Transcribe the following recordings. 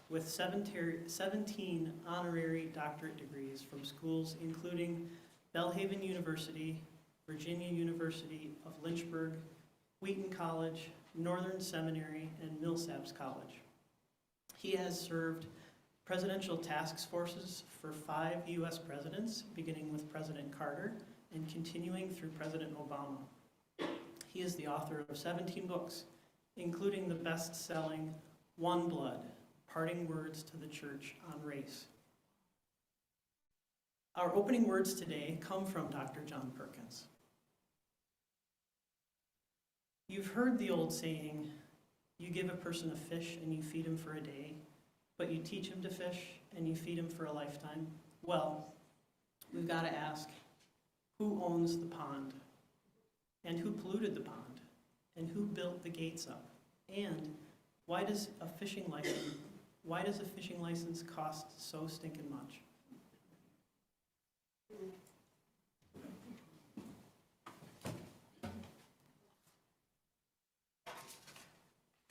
with 17 honorary doctorate degrees from schools including Belhaven University, Virginia University of Lynchburg, Wheaton College, Northern Seminary, and Millsaps College. He has served presidential task forces for 5 U.S. presidents, beginning with President Carter and continuing through President Obama. He is the author of 17 books, including the best-selling One Blood, Parting Words to the Church on Race. Our opening words today come from Dr. John Perkins. You've heard the old saying, you give a person a fish and you feed him for a day, but you teach him to fish and you feed him for a lifetime. Well, we've got to ask, who owns the pond? And who polluted the pond? And who built the gates up? And why does a fishing license cost so stinking much?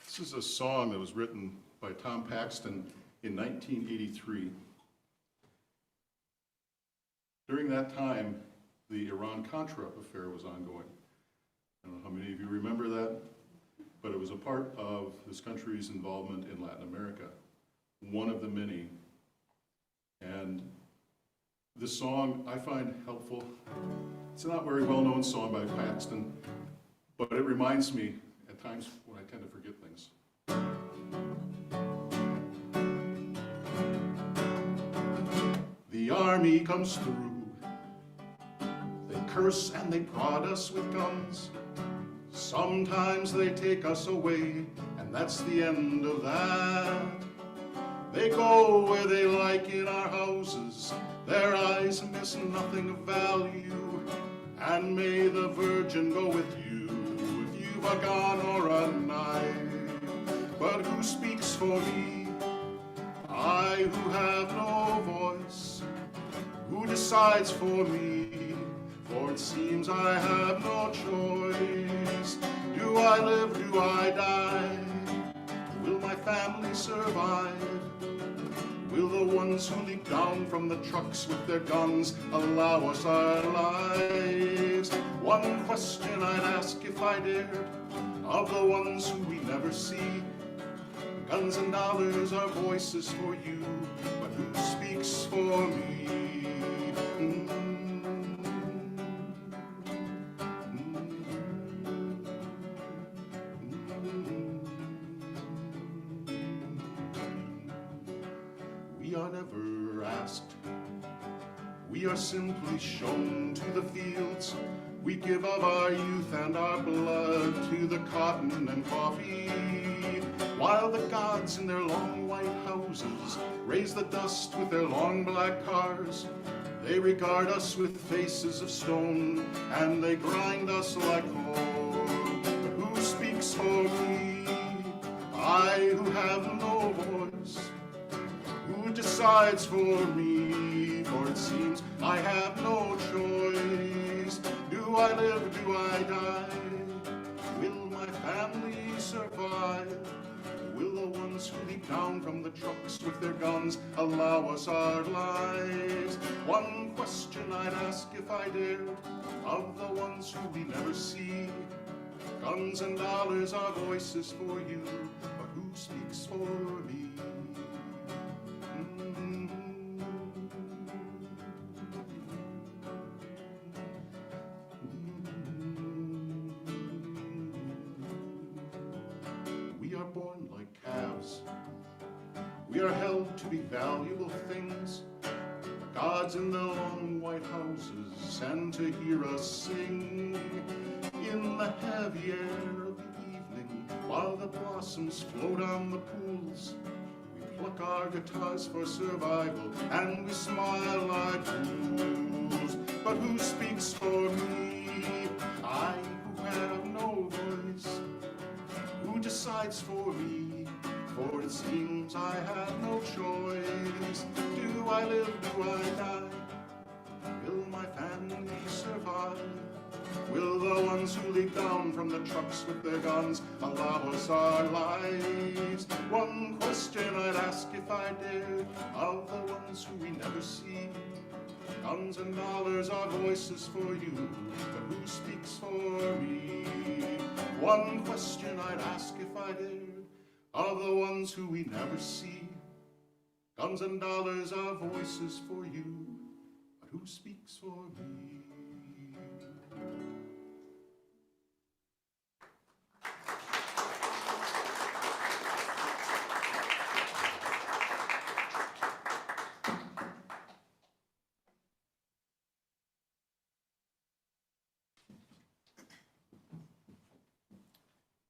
This is a song that was written by Tom Paxton in 1983. During that time, the Iran-Contra affair was ongoing. I don't know how many of you remember that, but it was a part of this country's involvement in Latin America, one of the many. And this song I find helpful. It's not a very well-known song by Paxton, but it reminds me at times when I tend to forget things. The army comes through. They curse and they prod us with guns. Sometimes they take us away, and that's the end of that. They go where they like in our houses. Their eyes miss nothing of value. And may the Virgin go with you if you've a gun or a knife. But who speaks for me? I who have no voice. Who decides for me? For it seems I have no choice. Do I live? Do I die? Will my family survive? Will the ones who leap down from the trucks with their guns allow us our lives? One question I'd ask if I dared, of the ones who we never see. Guns and dollars are voices for you, but who speaks for me? We are never asked. We are simply shown to the fields. We give of our youth and our blood to the cotton and coffee, while the gods in their long white houses raise the dust with their long black cars. They regard us with faces of stone, and they grind us like corn. But who speaks for me? I who have no voice. Who decides for me? For it seems I have no choice. Do I live? Do I die? Will my family survive? Will the ones who leap down from the trucks with their guns allow us our lives? One question I'd ask if I dared, of the ones who we never see. Guns and dollars are voices for you, but who speaks for me? We are born like calves. We are held to be valuable things, gods in the long white houses, and to hear us sing in the heavy air of the evening, while the blossoms flow down the pools. We pluck our guitars for survival, and we smile like fools. But who speaks for me? I who have no voice. Who decides for me? For it seems I have no choice. Do I live? Do I die? Will my family survive? Will the ones who leap down from the trucks with their guns allow us our lives? One question I'd ask if I dare, of the ones who we never see. Guns and dollars are voices for you, but who speaks for me? One question I'd ask if I dared, of the ones who we never see. Guns and dollars are voices for you, but who speaks for me?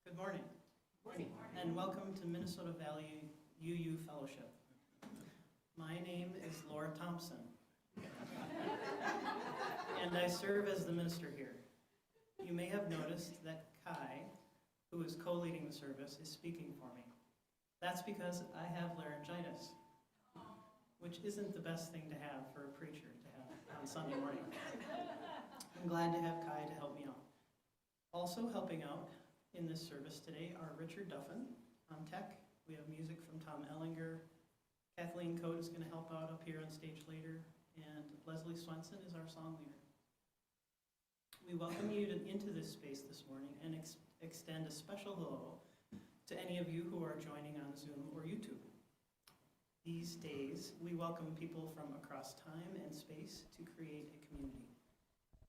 Good morning. And welcome to Minnesota Valley UU Fellowship. My name is Laura Thompson, and I serve as the minister here. You may have noticed that Kai, who is co-leading the service, is speaking for me. That's because I have laryngitis, which isn't the best thing to have for a preacher to have on Sunday morning. I'm glad to have Kai to help me out. Also helping out in this service today are Richard Duffin on tech. We have music from Tom Ehlinger. Kathleen Coate is going to help out up here on stage later, and Leslie Swenson is our song leader. We welcome you into this space this morning and extend a special hello to any of you who are joining on Zoom or YouTube. These days, we welcome people from across time and space to create a community.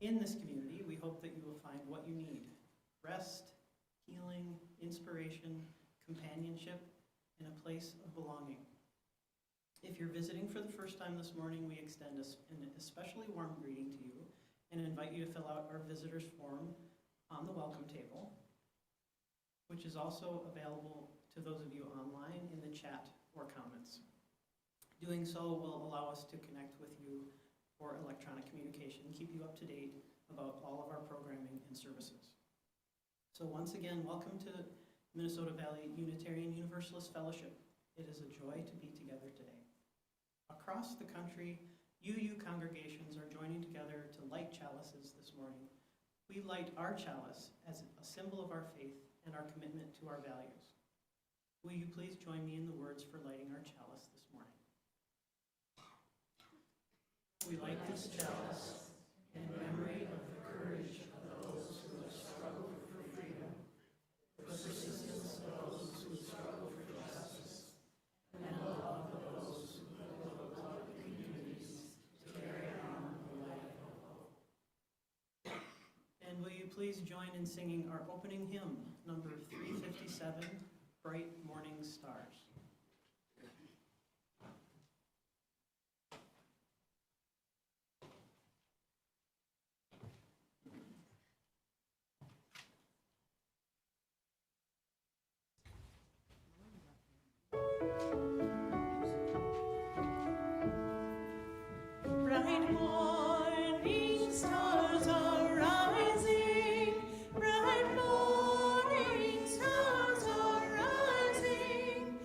In this community, we hope that you will find what you need: rest, healing, inspiration, companionship, and a place of belonging. If you're visiting for the first time this morning, we extend an especially warm greeting to you and invite you to fill out our visitor's form on the welcome table, which is also available to those of you online in the chat or comments. Doing so will allow us to connect with you for electronic communication and keep you up to date about all of our programming and services. So once again, welcome to Minnesota Valley Unitarian Universalist Fellowship. It is a joy to be together today. Across the country, UU congregations are joining together to light chalices this morning. We light our chalice as a symbol of our faith and our commitment to our values. Will you please join me in the words for lighting our chalice this morning? We light this chalice in memory of the courage of those who have struggled for freedom, the persistence of those who struggle for justice, and the love of those who have built up communities to carry on the light of hope. And will you please join in singing our opening hymn, number 357, Bright Morning Stars. Bright morning stars are rising, bright morning stars are rising,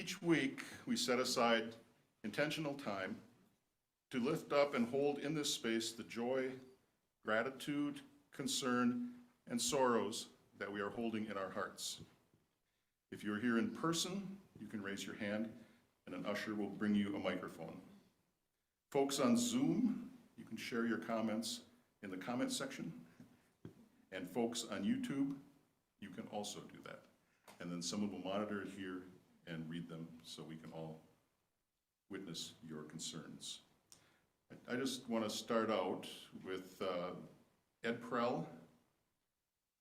Each week, we set aside intentional time to lift up and hold in this space the joy, gratitude, concern, and sorrows that we are holding in our hearts. If you're here in person, you can raise your hand and an usher will bring you a microphone. Folks on Zoom, you can share your comments in the comment section. And folks on YouTube, you can also do that. And then someone will monitor it here and read them so we can all witness your concerns. I just want to start out with Ed Prell.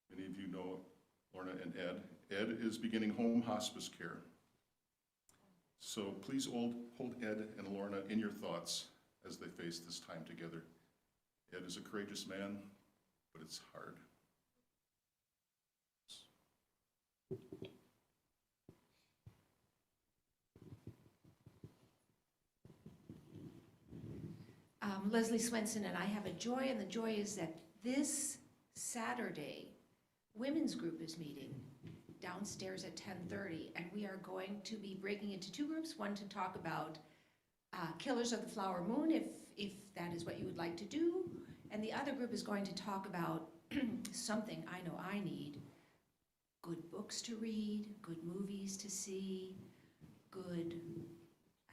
Many of you know Lorna and Ed. Ed is beginning home hospice care. So please hold Ed and Lorna in your thoughts as they face this time together. Ed is a courageous man, but it's hard. Leslie Swenson and I have a joy, and the joy is that this Saturday, women's group is meeting downstairs at 10:30, and we are going to be breaking into two groups, one to talk about Killers of the Flower Moon, if that is what you would like to do, and the other group is going to talk about something I know I need: good books to read, good movies to see,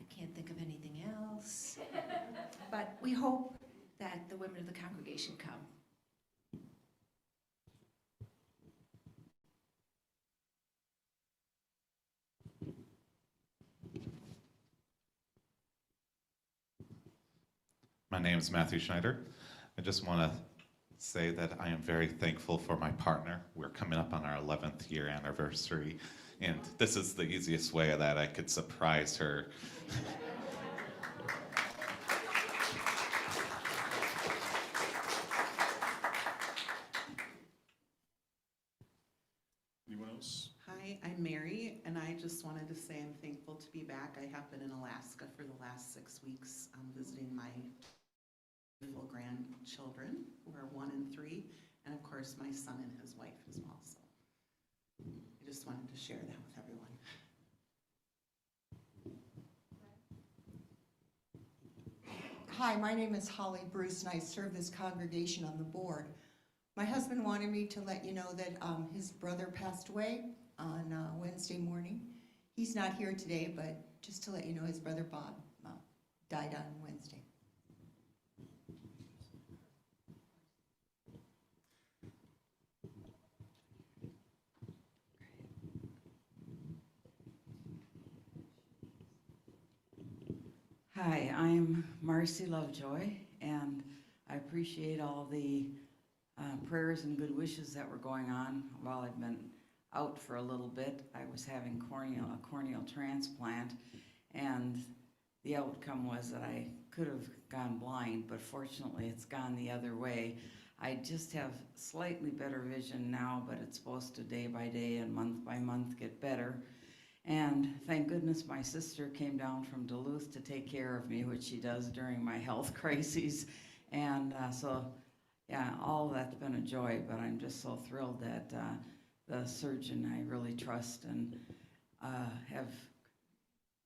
I can't think of anything else, but we hope that the women of the congregation come. My name is Matthew Schneider. I just want to say that I am very thankful for my partner. We're coming up on our 11th year anniversary, and this is the easiest way that I could surprise her. Anyone else? Hi, I'm Mary, and I just wanted to say I'm thankful to be back. I have been in Alaska for the last 6 weeks, visiting my beautiful grandchildren, who are 1 and 3, and of course my son and his wife as well. So I just wanted to share that with everyone. Hi, my name is Holly Bruce, and I serve this congregation on the board. My husband wanted me to let you know that his brother passed away on Wednesday morning. He's not here today, but just to let you know, his brother Bob died on Wednesday. Hi, I'm Marcy Lovejoy, and I appreciate all the prayers and good wishes that were going on while I've been out for a little bit. I was having a corneal transplant, and the outcome was that I could have gone blind, but fortunately it's gone the other way. I just have slightly better vision now, but it's supposed to day by day and month by month get better. And thank goodness my sister came down from Duluth to take care of me, which she does during my health crises. And so, yeah, all that's been a joy, but I'm just so thrilled that the surgeon I really trust and have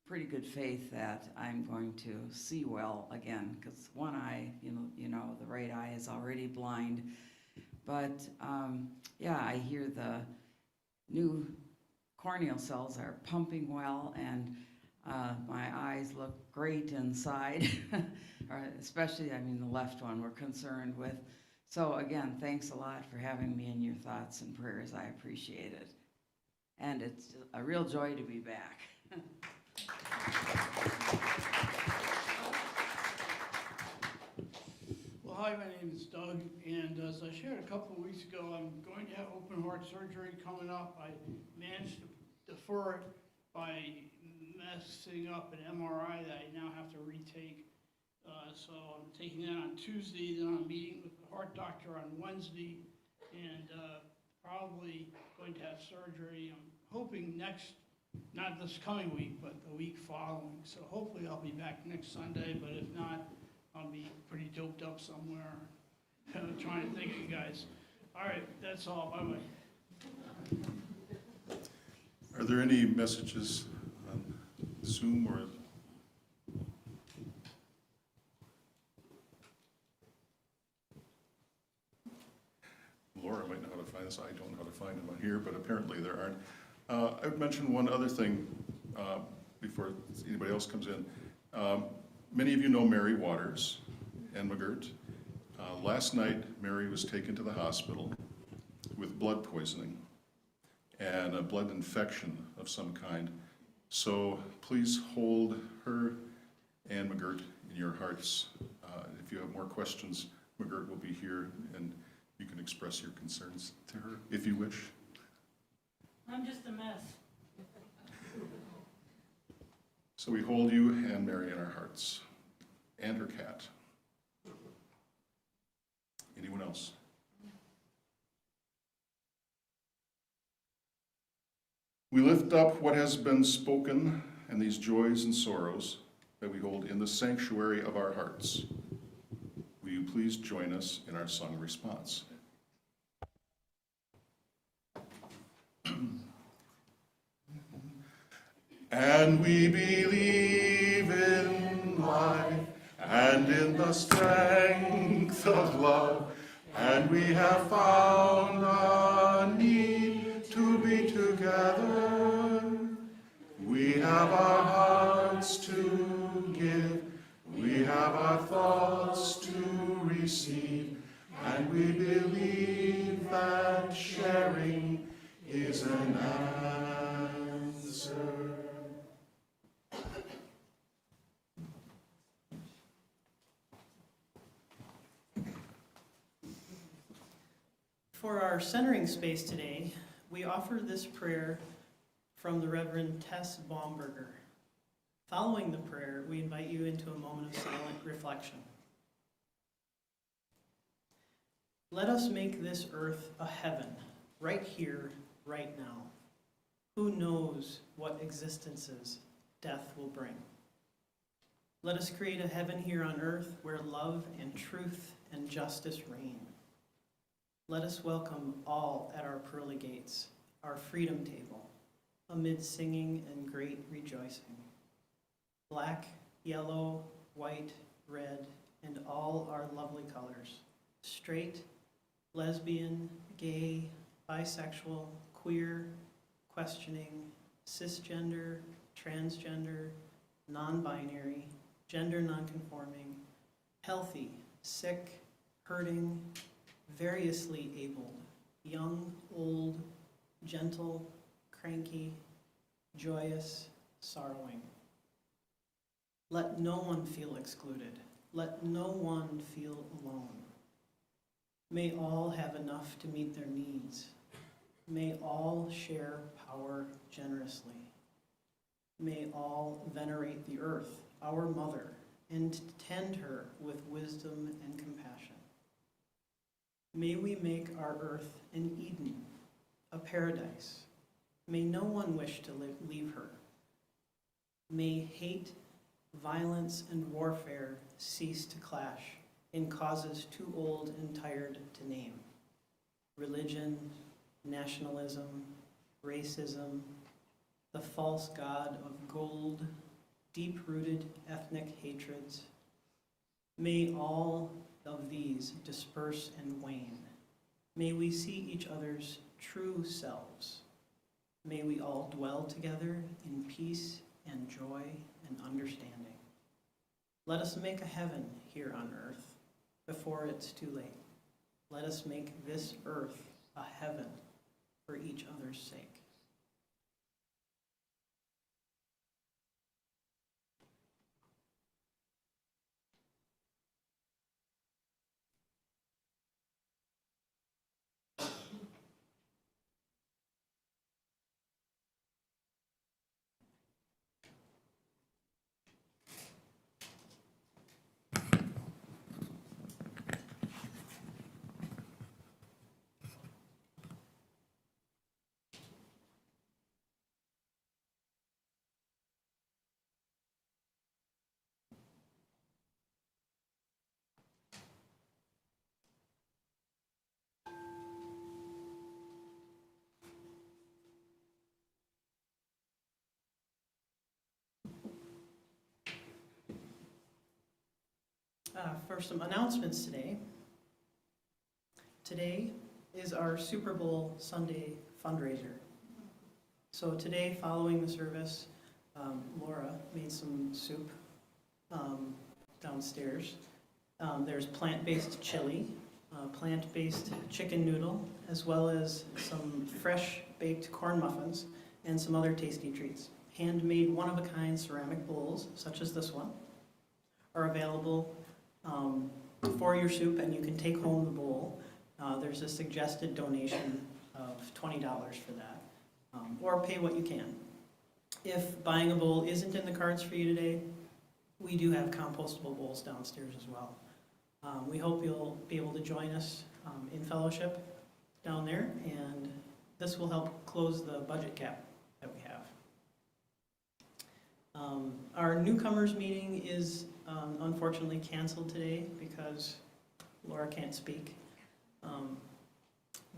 pretty good faith that I'm going to see well again, because one eye, you know, the right eye is already blind. But yeah, I hear the new corneal cells are pumping well, and my eyes look great inside, especially, I mean, the left one we're concerned with. So again, thanks a lot for having me in your thoughts and prayers. I appreciate it. And it's a real joy to be back. Well, hi, my name is Doug, and as I shared a couple of weeks ago, I'm going to have open heart surgery coming up. I managed to defer it by messing up an MRI that I now have to retake. So I'm taking that on Tuesday, then I'm meeting with the heart doctor on Wednesday, and probably going to have surgery. I'm hoping not this coming week, but the week following. So hopefully I'll be back next Sunday, but if not, I'll be pretty doped up somewhere, trying to think of you guys. All right, that's all. Bye-bye. Are there any messages on Zoom or? Laura might know how to find this. I don't know how to find them on here, but apparently there aren't. I would mention one other thing before anybody else comes in. Many of you know Mary Waters and McGirt. Last night, Mary was taken to the hospital with blood poisoning and a blood infection of some kind. So please hold her and McGirt in your hearts. If you have more questions, McGirt will be here and you can express your concerns to her if you wish. I'm just a mess. So we hold you and Mary in our hearts, and her cat. Anyone else? We lift up what has been spoken and these joys and sorrows that we hold in the sanctuary of our hearts. Will you please join us in our song response? And we believe in life and in the strength of love, and we have found a need to be together. We have our hearts to give, we have our thoughts to receive, and we believe that sharing is an answer. For our centering space today, we offer this prayer from the Reverend Tess Baumberger. Following the prayer, we invite you into a moment of silent reflection. Let us make this earth a heaven, right here, right now. Who knows what existences death will bring? Let us create a heaven here on earth where love and truth and justice reign. Let us welcome all at our pearly gates, our freedom table, amid singing and great rejoicing. Black, yellow, white, red, and all our lovely colors. Straight, lesbian, gay, bisexual, queer, questioning, cisgender, transgender, non-binary, gender nonconforming, healthy, sick, hurting, variously abled, young, old, gentle, cranky, joyous, sorrowing. Let no one feel excluded. Let no one feel alone. May all have enough to meet their needs. May all share power generously. May all venerate the earth, our mother, and tend her with wisdom and compassion. May we make our earth an Eden, a paradise. May no one wish to leave her. May hate, violence, and warfare cease to clash in causes too old and tired to name. Religion, nationalism, racism, the false god of gold, deep-rooted ethnic hatreds. May all of these disperse and wane. May we see each other's true selves. May we all dwell together in peace and joy and understanding. Let us make a heaven here on earth before it's too late. Let us make this earth a heaven for each other's sake. For some announcements today. Today is our Super Bowl Sunday fundraiser. So today, following the service, Laura made some soup downstairs. There's plant-based chili, plant-based chicken noodle, as well as some fresh baked corn muffins and some other tasty treats. Handmade one-of-a-kind ceramic bowls, such as this one, are available for your soup, and you can take home the bowl. There's a suggested donation of $20 for that, or pay what you can. If buying a bowl isn't in the cards for you today, we do have compostable bowls downstairs as well. We hope you'll be able to join us in fellowship down there, and this will help close the budget gap that we have. Our newcomers meeting is unfortunately canceled today because Laura can't speak.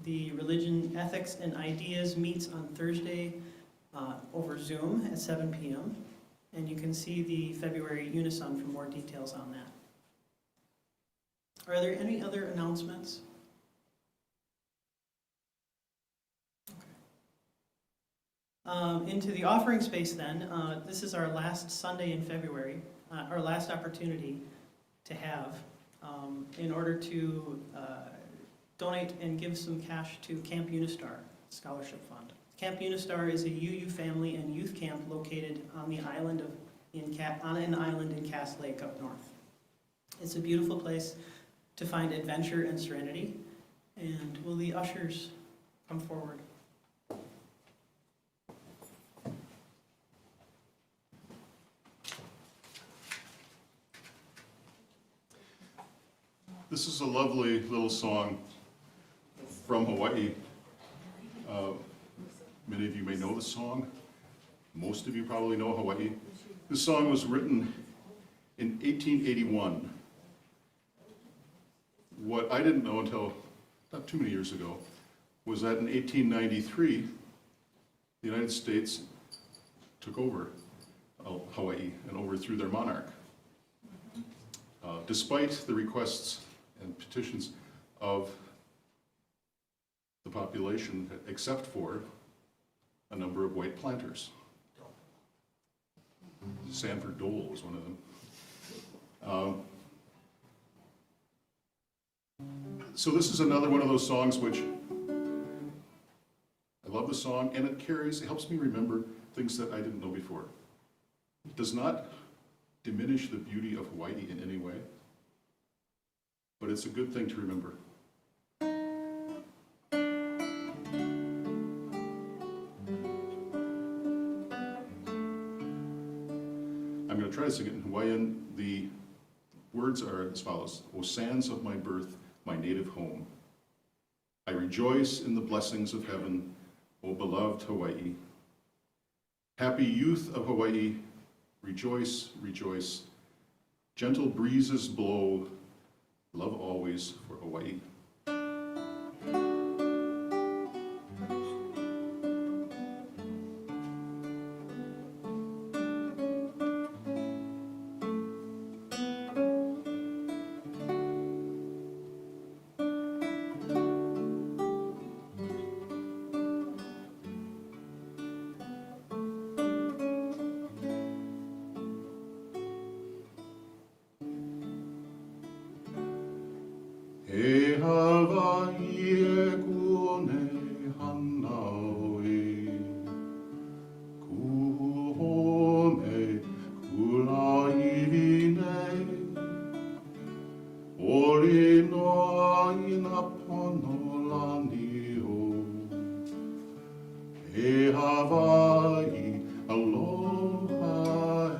The Religion, Ethics, and Ideas meets on Thursday over Zoom at 7 p.m. And you can see the February Unison for more details on that. Are there any other announcements? Into the offering space then, this is our last Sunday in February, our last opportunity to have in order to donate and give some cash to Camp Unistar Scholarship Fund. Camp Unistar is a UU family and youth camp located on the island on an island in Cass Lake up north. It's a beautiful place to find adventure and serenity. And will the ushers come forward? This is a lovely little song from Hawaii. Many of you may know the song. Most of you probably know Hawaii. This song was written in 1881. What I didn't know until not too many years ago was that in 1893, the United States took over Hawaii and overthrew their monarch. Despite the requests and petitions of the population, except for a number of white planters. Sanford Dole was one of them. So this is another one of those songs which I love the song, and it helps me remember things that I didn't know before. It does not diminish the beauty of Hawaii in any way, but it's a good thing to remember. I'm going to try to sing it in Hawaiian. The words are as follows. O sands of my birth, my native home. I rejoice in the blessings of heaven, O beloved Hawaii. Happy youth of Hawaii, rejoice, rejoice. Gentle breezes blow, love always for Hawaii. E Hawaii e kune hanaue, kuhome kulaivine, oli noa ina pono lanio. E Hawaii aloha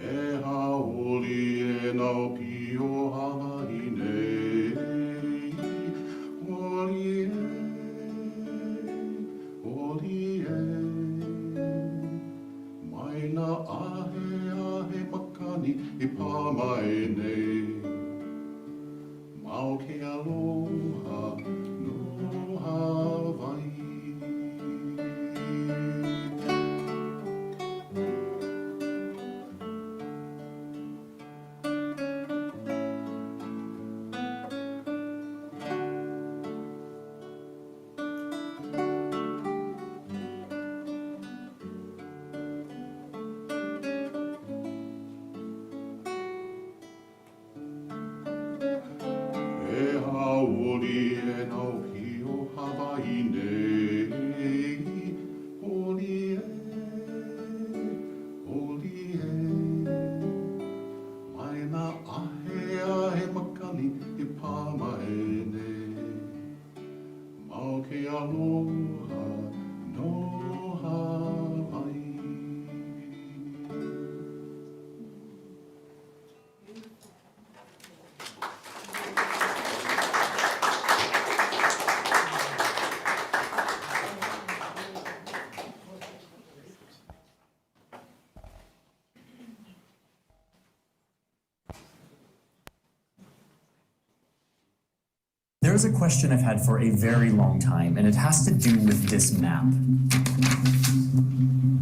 e haoli e nau pio Hawaii nei, oli e, mai na ahe makani I pā mai nei, mau ke aloha no Hawaii. e no pio Hawaii Holy Holy Maina ahea e makani I pamaene Mau ke aloha no Hawaii. There's a question I've had for a very long time, and it has to do with this map.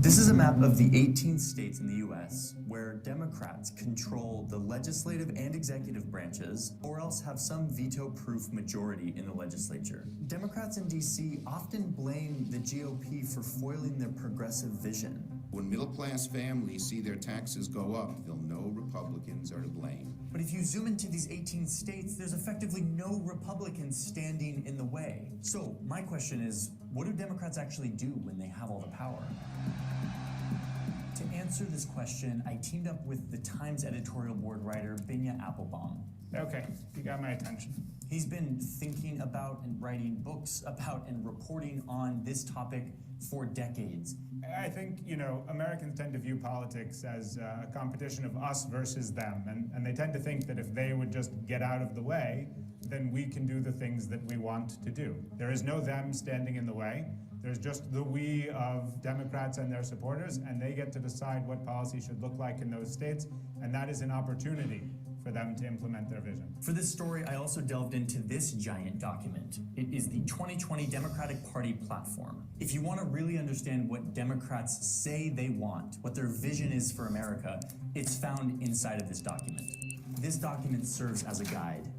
This is a map of the 18 states in the US where Democrats control the legislative and executive branches, or else have some veto-proof majority in the legislature. Democrats in DC often blame the GOP for foiling their progressive vision. When middle-class families see their taxes go up, they'll know Republicans are to blame. But if you zoom into these 18 states, there's effectively no Republicans standing in the way. So my question is, what do Democrats actually do when they have all the power? To answer this question, I teamed up with the Times editorial board writer Binya Applebaum. Okay, you got my attention. He's been thinking about and writing books about and reporting on this topic for decades. I think, Americans tend to view politics as a competition of us versus them, and they tend to think that if they would just get out of the way, then we can do the things that we want to do. There is no them standing in the way. There's just the we of Democrats and their supporters, and they get to decide what policy should look like in those states, and that is an opportunity for them to implement their vision. For this story, I also delved into this giant document. It is the 2020 Democratic Party platform. If you want to really understand what Democrats say they want, what their vision is for America, it's found inside of this document. This document serves as a guide.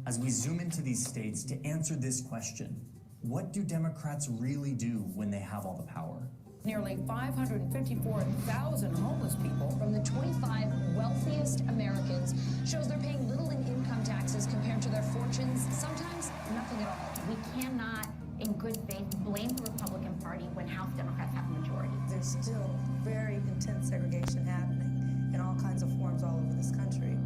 As we zoom into these states to answer this question, what do Democrats really do when they have all the power? Nearly 554,000 homeless people from the 25 wealthiest Americans shows they're paying little in income taxes compared to their fortunes, sometimes nothing at all. We cannot, in good faith, blame the Republican Party when House Democrats have a majority. There's still very intense segregation happening in all kinds of forms all over this country.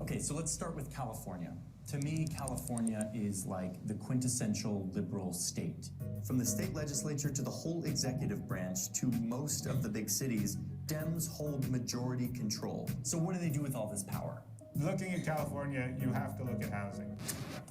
Okay, so let's start with California. To me, California is like the quintessential liberal state. From the state legislature to the whole executive branch to most of the big cities, Dems hold majority control. So what do they do with all this power? Looking at California, you have to look at housing.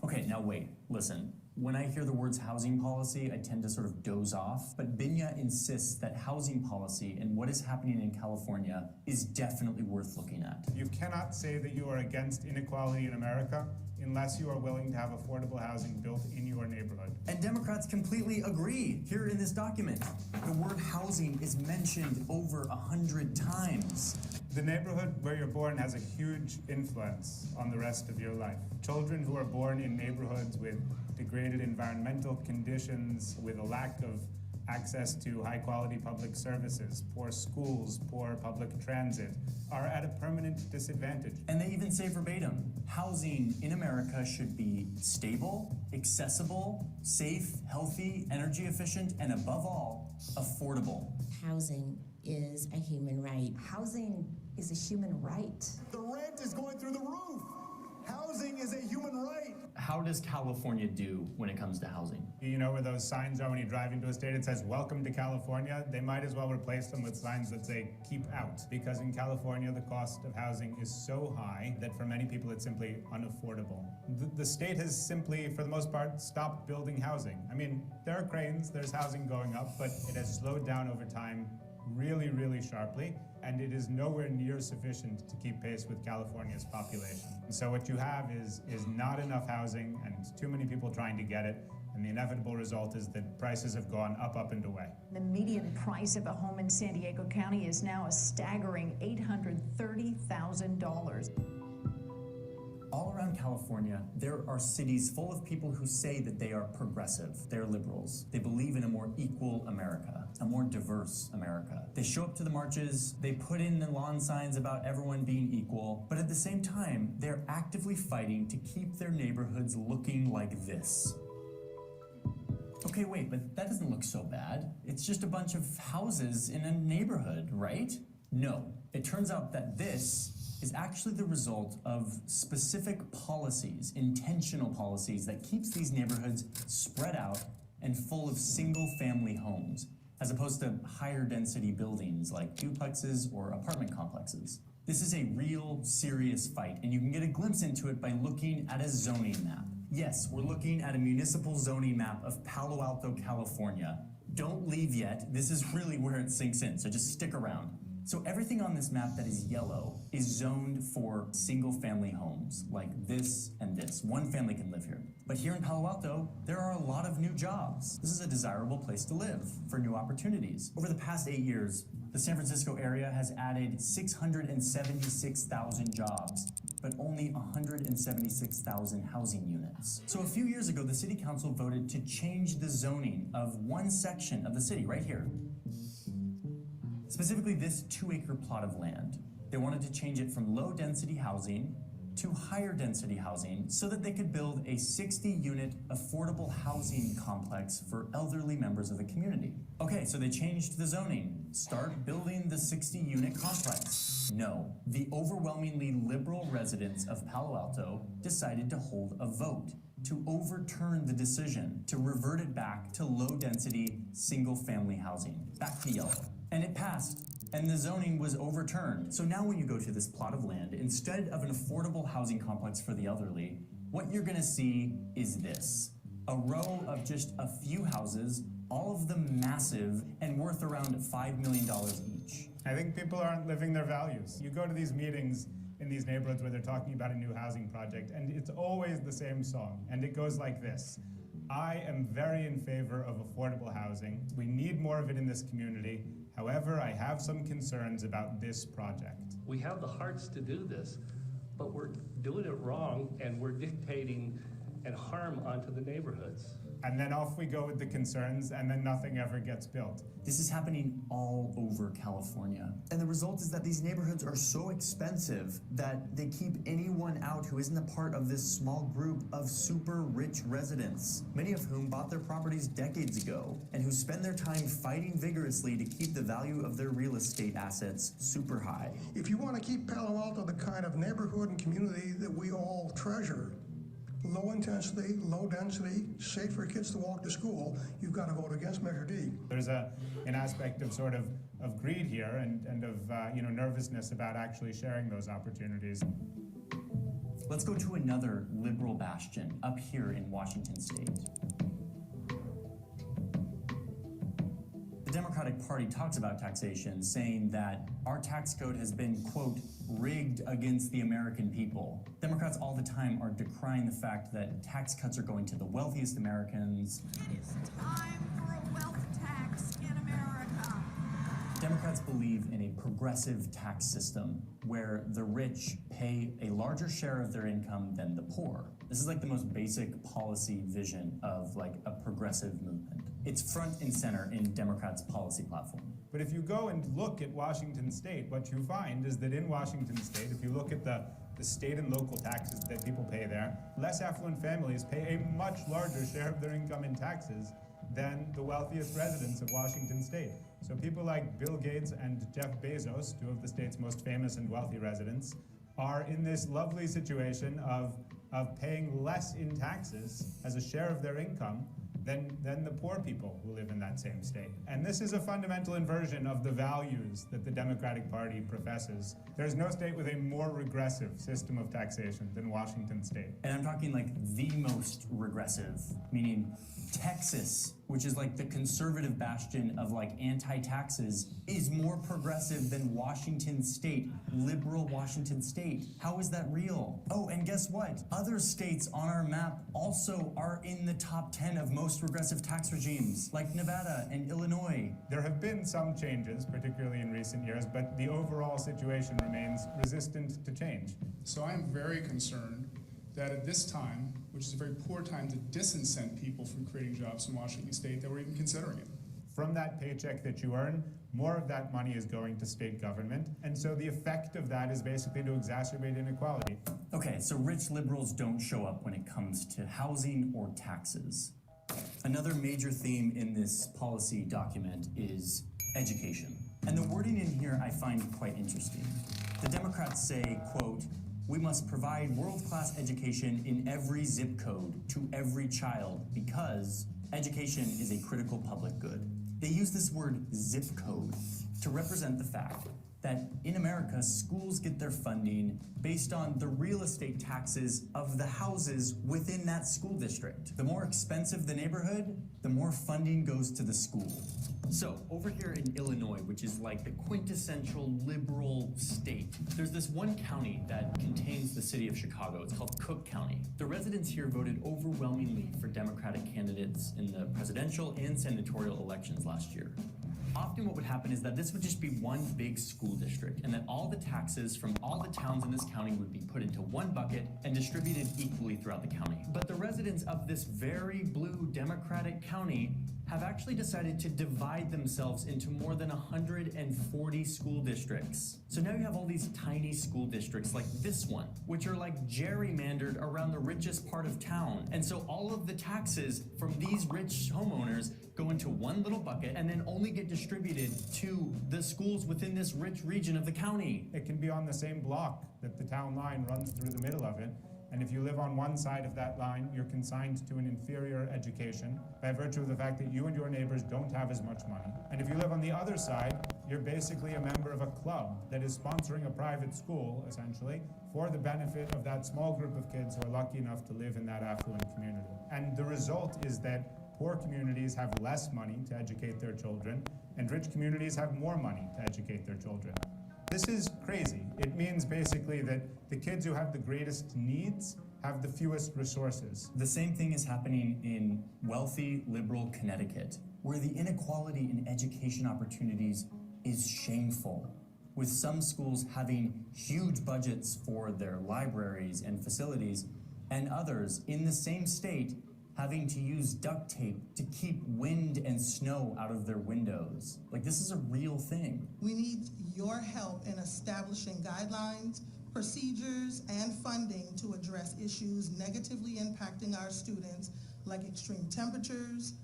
Okay, now wait, listen. When I hear the words housing policy, I tend to sort of doze off, but Binya insists that housing policy and what is happening in California is definitely worth looking at. You cannot say that you are against inequality in America unless you are willing to have affordable housing built in your neighborhood. And Democrats completely agree here in this document. The word housing is mentioned over 100 times. The neighborhood where you're born has a huge influence on the rest of your life. Children who are born in neighborhoods with degraded environmental conditions, with a lack of access to high-quality public services, poor schools, poor public transit, are at a permanent disadvantage. And they even say verbatim, housing in America should be stable, accessible, safe, healthy, energy efficient, and above all, affordable. Housing is a human right. Housing is a human right. The rent is going through the roof. Housing is a human right. How does California do when it comes to housing? You know where those signs are when you drive into a state, it says, "Welcome to California"? They might as well replace them with signs that say, "Keep out." Because in California, the cost of housing is so high that for many people, it's simply unaffordable. The state has simply, for the most part, stopped building housing. I mean, there are cranes, there's housing going up, but it has slowed down over time really, really sharply, and it is nowhere near sufficient to keep pace with California's population. And so what you have is not enough housing and too many people trying to get it, and the inevitable result is that prices have gone up and away. The median price of a home in San Diego County is now a staggering $830,000. All around Around California, there are cities full of people who say that they are progressive, they're liberals. They believe in a more equal America, a more diverse America. They show up to the marches, they put in the lawn signs about everyone being equal, but at the same time, they're actively fighting to keep their neighborhoods looking like this. Okay, wait, but that doesn't look so bad. It's just a bunch of houses in a neighborhood, right? No, it turns out that this is actually the result of specific policies, intentional policies that keeps these neighborhoods spread out and full of single-family homes, as opposed to higher density buildings like duplexes or apartment complexes. This is a real, serious fight, and you can get a glimpse into it by looking at a zoning map. Yes, we're looking at a municipal zoning map of Palo Alto, California. Don't leave yet. This is really where it sinks in, so just stick around. So everything on this map that is yellow is zoned for single-family homes, like this and this. One family can live here. But here in Palo Alto, there are a lot of new jobs. This is a desirable place to live for new opportunities. Over the past 8 years, the San Francisco area has added 676,000 jobs, but only 176,000 housing units. So a few years ago, the city council voted to change the zoning of one section of the city right here. Specifically this 2-acre plot of land. They wanted to change it from low-density housing to higher-density housing so that they could build a 60-unit affordable housing complex for elderly members of the community. Okay, so they changed the zoning. Start building the 60-unit complex. No, the overwhelmingly liberal residents of Palo Alto decided to hold a vote to overturn the decision, to revert it back to low-density, single-family housing, back to yellow. And it passed, and the zoning was overturned. So now when you go to this plot of land, instead of an affordable housing complex for the elderly, what you're gonna see is this. A row of just a few houses, all of them massive and worth around $5 million each. I think people aren't living their values. You go to these meetings in these neighborhoods where they're talking about a new housing project, and it's always the same song, and it goes like this. I am very in favor of affordable housing. We need more of it in this community. However, I have some concerns about this project. We have the hearts to do this, but we're doing it wrong, and we're dictating and harm onto the neighborhoods. And then off we go with the concerns, and then nothing ever gets built. This is happening all over California. And the result is that these neighborhoods are so expensive that they keep anyone out who isn't a part of this small group of super rich residents, many of whom bought their properties decades ago, and who spend their time fighting vigorously to keep the value of their real estate assets super high. If you want to keep Palo Alto the kind of neighborhood and community that we all treasure, low intensity, low density, safe for kids to walk to school, you've got to vote against Measure D. There's an aspect of sort of greed here and of nervousness about actually sharing those opportunities. Let's go to another liberal bastion up here in Washington State. The Democratic Party talks about taxation, saying that our tax code has been, quote, rigged against the American people. Democrats all the time are decrying the fact that tax cuts are going to the wealthiest Americans. It is time for a wealth tax in America. Democrats believe in a progressive tax system where the rich pay a larger share of their income than the poor. This is like the most basic policy vision of like a progressive movement. It's front and center in Democrats' policy platform. But if you go and look at Washington State, what you find is that in Washington State, if you look at the state and local taxes that people pay there, less affluent families pay a much larger share of their income in taxes than the wealthiest residents of Washington State. So people like Bill Gates and Jeff Bezos, two of the state's most famous and wealthy residents, are in this lovely situation of paying less in taxes as a share of their income than the poor people who live in that same state. And this is a fundamental inversion of the values that the Democratic Party professes. There's no state with a more regressive system of taxation than Washington State. And I'm talking like the most regressive, meaning Texas, which is like the conservative bastion of like anti-taxes, is more progressive than Washington State, liberal Washington State. How is that real? Oh, and guess what? Other states on our map also are in the top 10 of most regressive tax regimes, like Nevada and Illinois. There have been some changes, particularly in recent years, but the overall situation remains resistant to change. So I'm very concerned that at this time, which is a very poor time to disincent people from creating jobs in Washington State, that we're even considering it. From that paycheck that you earn, more of that money is going to state government, and so the effect of that is basically to exacerbate inequality. Okay, so rich liberals don't show up when it comes to housing or taxes. Another major theme in this policy document is education. And the wording in here I find quite interesting. The Democrats say, quote, "We must provide world-class education in every zip code to every child because education is a critical public good." They use this word zip code to represent the fact that in America, schools get their funding based on the real estate taxes of the houses within that school district. The more expensive the neighborhood, the more funding goes to the school. So over here in Illinois, which is like the quintessential liberal state, there's this one county that contains the city of Chicago. It's called Cook County. The residents here voted overwhelmingly for Democratic candidates in the presidential and senatorial elections last year. Often what would happen is that this would just be one big school district, and that all the taxes from all the towns in this county would be put into one bucket and distributed equally throughout the county. But the residents of this very blue Democratic county have actually decided to divide themselves into more than 140 school districts. So now you have all these tiny school districts like this one, which are like gerrymandered around the richest part of town. And so all of the taxes from these rich homeowners go into one little bucket and then only get distributed to the schools within this rich region of the county. It can be on the same block that the town line runs through the middle of it. And if you live on one side of that line, you're consigned to an inferior education by virtue of the fact that you and your neighbors don't have as much money. And if you live on the other side, you're basically a member of a club that is sponsoring a private school, essentially, for the benefit of that small group of kids who are lucky enough to live in that affluent community. And the result is that poor communities have less money to educate their children, and rich communities have more money to educate their children. This is crazy. It means basically that the kids who have the greatest needs have the fewest resources. The same thing is happening in wealthy, liberal Connecticut, where the inequality in education opportunities is shameful, with some schools having huge budgets for their libraries and facilities, and others in the same state having to use duct tape to keep wind and snow out of their windows. Like, this is a real thing. We need your help in establishing guidelines, procedures, and funding to address issues negatively impacting our students, like extreme temperatures,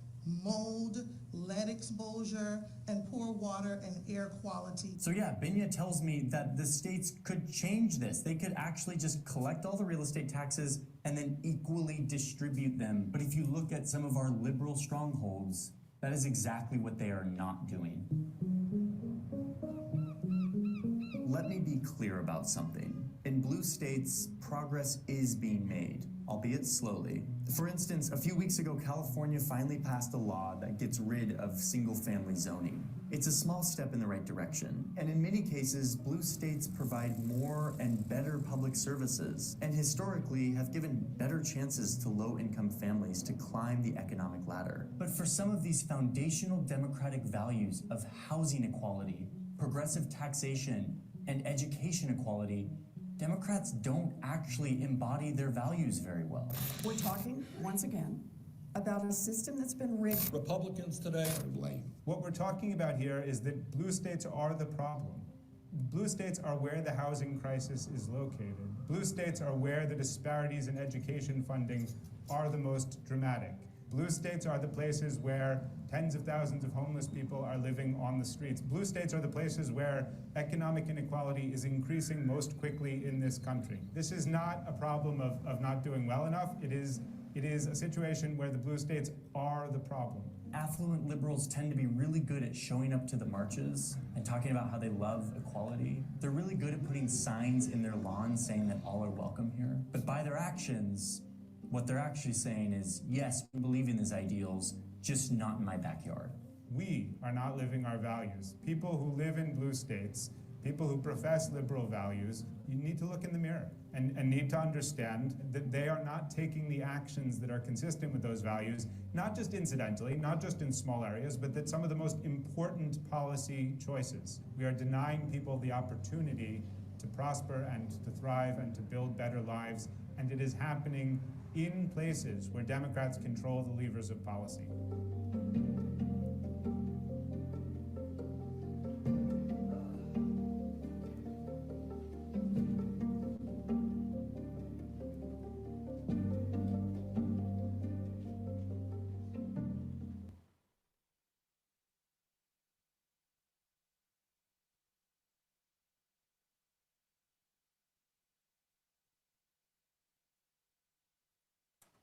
mold, lead exposure, and poor water and air quality. So yeah, Binya tells me that the states could change this. They could actually just collect all the real estate taxes and then equally distribute them. But if you look at some of our liberal strongholds, that is exactly what they are not doing. Let me be clear about something. In blue states, progress is being made, albeit slowly. For instance, a few weeks ago, California finally passed a law that gets rid of single-family zoning. It's a small step in the right direction, and in many cases, blue states provide more and better public services, and historically have given better chances to low-income families to climb the economic ladder. But for some of these foundational democratic values of housing equality, progressive taxation, and education equality, Democrats don't actually embody their values very well. We're talking, once again, about a system that's been rigged. Republicans today are to blame. What we're talking about here is that blue states are the problem. Blue states are where the housing crisis is located. Blue states are where the disparities in education funding are the most dramatic. Blue states are the places where tens of thousands of homeless people are living on the streets. Blue states are the places where economic inequality is increasing most quickly in this country. This is not a problem of not doing well enough. It is a situation where the blue states are the problem. Affluent liberals tend to be really good at showing up to the marches and talking about how they love equality. They're really good at putting signs in their lawns saying that all are welcome here. But by their actions, what they're actually saying is, yes, we believe in these ideals, just not in my backyard. We are not living our values. People who live in blue states, people who profess liberal values, you need to look in the mirror and need to understand that they are not taking the actions that are consistent with those values, not just incidentally, not just in small areas, but that some of the most important policy choices. We are denying people the opportunity to prosper and to thrive and to build better lives And it is happening in places where Democrats control the levers of policy.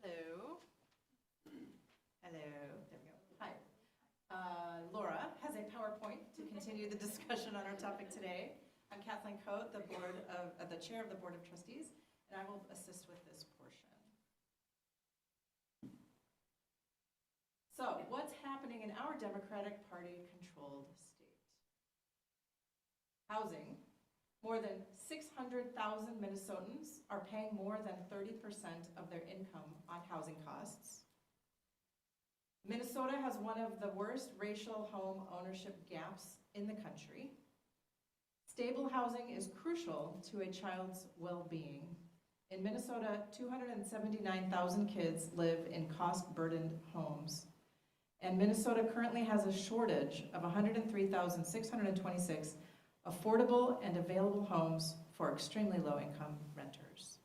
Hello. Hello. There we go. Hi. Laura has a PowerPoint to continue the discussion on our topic today. I'm Kathleen Coate, the chair of the Board of Trustees, and I will assist with this portion. So, what's happening in our Democratic Party-controlled state? Housing. More than 600,000 Minnesotans are paying more than 30% of their income on housing costs. Minnesota has one of the worst racial home ownership gaps in the country. Stable housing is crucial to a child's well-being. In Minnesota, 279,000 kids live in cost-burdened homes. And Minnesota currently has a shortage of 103,626 affordable and available homes for extremely low-income renters.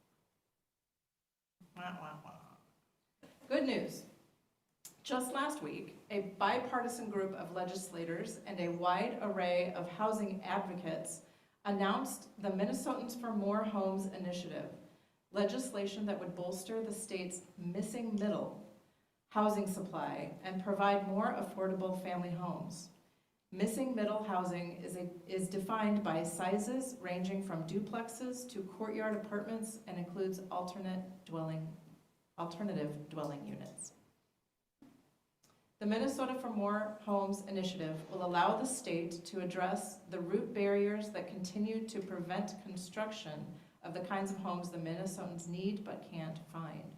Good news. Just last week, a bipartisan group of legislators and a wide array of housing advocates announced the Minnesotans for More Homes initiative, legislation that would bolster the state's missing middle housing supply and provide more affordable family homes. Missing middle housing is defined by sizes ranging from duplexes to courtyard apartments and includes alternative dwelling units. The Minnesota for More Homes initiative will allow the state to address the root barriers that continue to prevent construction of the kinds of homes the Minnesotans need but can't find.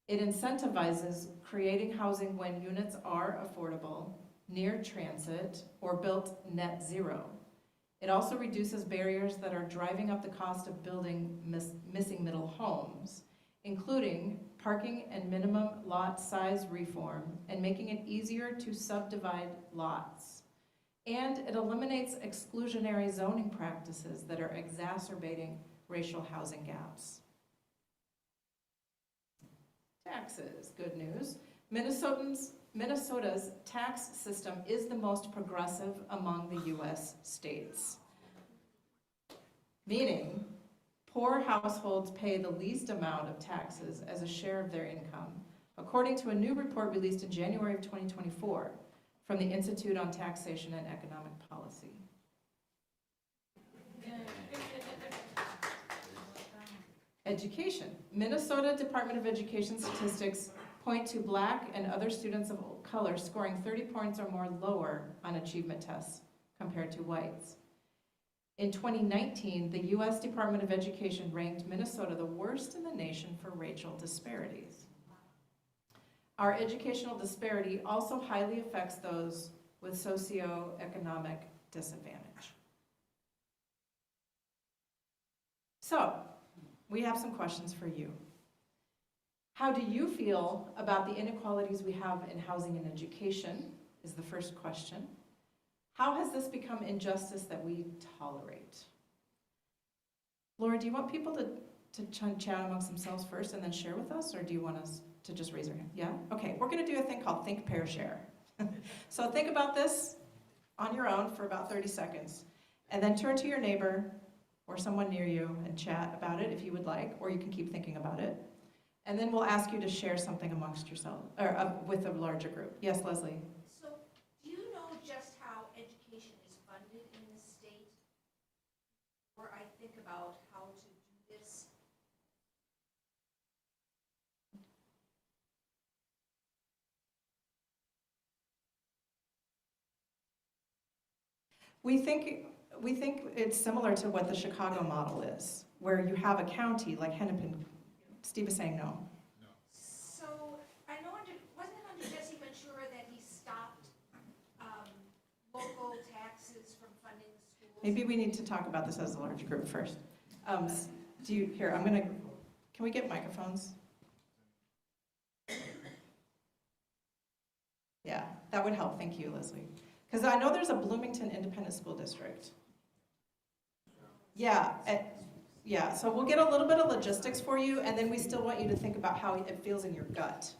It incentivizes creating housing when units are affordable, near transit, or built net zero. It also reduces barriers that are driving up the cost of building missing middle homes, including parking and minimum lot size reform and making it easier to subdivide lots. And it eliminates exclusionary zoning practices that are exacerbating racial housing gaps. Taxes, good news. Minnesota's tax system is the most progressive among the U.S. states, meaning poor households pay the least amount of taxes as a share of their income, according to a new report released in January of 2024 from the Institute on Taxation and Economic Policy. Education. Minnesota Department of Education statistics point to Black and other students of color scoring 30 points or more lower on achievement tests compared to whites. In 2019, the U.S. Department of Education ranked Minnesota the worst in the nation for racial disparities. Our educational disparity also highly affects those with socioeconomic disadvantage. So, we have some questions for you. How do you feel about the inequalities we have in housing and education, is the first question. How has this become injustice that we tolerate? Laura, do you want people to chat amongst themselves first and then share with us, or do you want us to just raise our hand? Yeah? Okay, we're gonna do a thing called Think, Pair, Share. So think about this on your own for about 30 seconds, and then turn to your neighbor or someone near you and chat about it if you would like, or you can keep thinking about it. And then we'll ask you to share something amongst yourself, or with a larger group. Yes, Leslie? So, do you know just how education is funded in this state? Or I think about how to do this. We think it's similar to what the Chicago model is, where you have a county like Hennepin. Steve is saying no. So I know wasn't it under Jesse Ventura that he stopped local taxes from funding the schools? Maybe we need to talk about this as a large group first. Can Can we get microphones? Yeah, that would help. Thank you, Leslie. Because I know there's a Bloomington Independent School District. Yeah, yeah. So we'll get a little bit of logistics for you, and then we still want you to think about how it feels in your gut,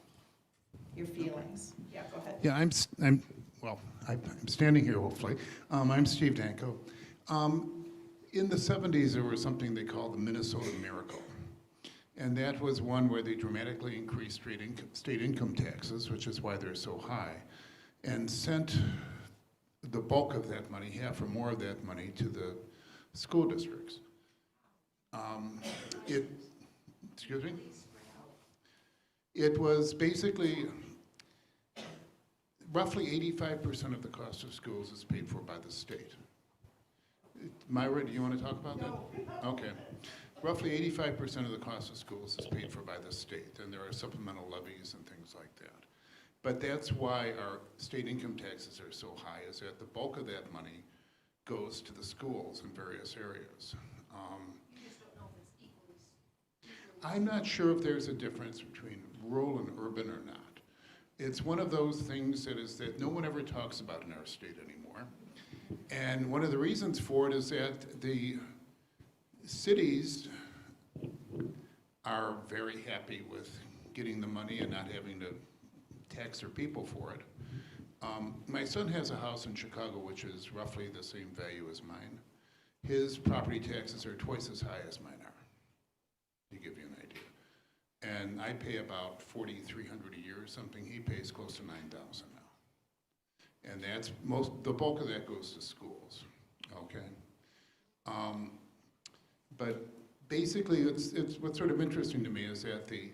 your feelings. Yeah, go ahead. Yeah, I'm standing here, hopefully. I'm Steve Danko. In the 70s, there was something they called the Minnesota Miracle. And that was one where they dramatically increased state income taxes, which is why they're so high, and sent the bulk of that money, half or more of that money, to the school districts. Excuse me? It was basically roughly 85% of the cost of schools is paid for by the state. Myra, do you want to talk about that? Okay. Roughly 85% of the cost of schools is paid for by the state, and there are supplemental levies and things like that. But that's why our state income taxes are so high, is that the bulk of that money goes to the schools in various areas. I'm not sure if there's a difference between rural and urban or not. It's one of those things that no one ever talks about in our state anymore. And one of the reasons for it is that the cities are very happy with getting the money and not having to tax their people for it. My son has a house in Chicago which is roughly the same value as mine. His property taxes are twice as high as mine are, to give you an idea. And I pay about $4,300 a year or something. He pays close to $9,000 now. And that's the bulk of that goes to schools, okay? But basically, it's what's sort of interesting to me is that the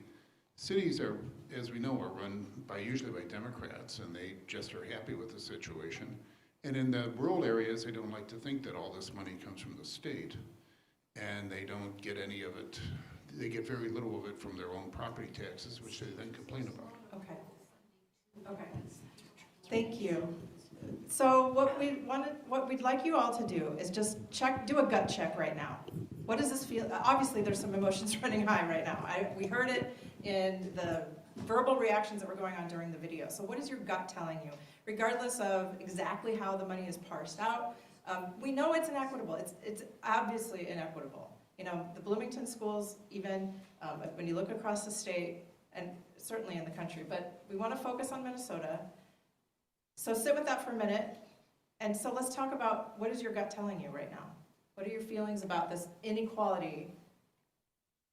cities are, as we know, are run usually by Democrats, and they just are happy with the situation. And in the rural areas, they don't like to think that all this money comes from the state, and they don't get any of it. They get very little of it from their own property taxes, which they then complain about. Okay. Okay. Thank you. So what we'd like you all to do is just do a gut check right now. What does this feel? Obviously, there's some emotions running high right now. We heard it in the verbal reactions that were going on during the video. So what is your gut telling you? Regardless of exactly how the money is parsed out, we know it's inequitable. It's obviously inequitable. You know, the Bloomington schools, even when you look across the state, and certainly in the country, but we want to focus on Minnesota. So sit with that for a minute, and so let's talk about what is your gut telling you right now? What are your feelings about this inequality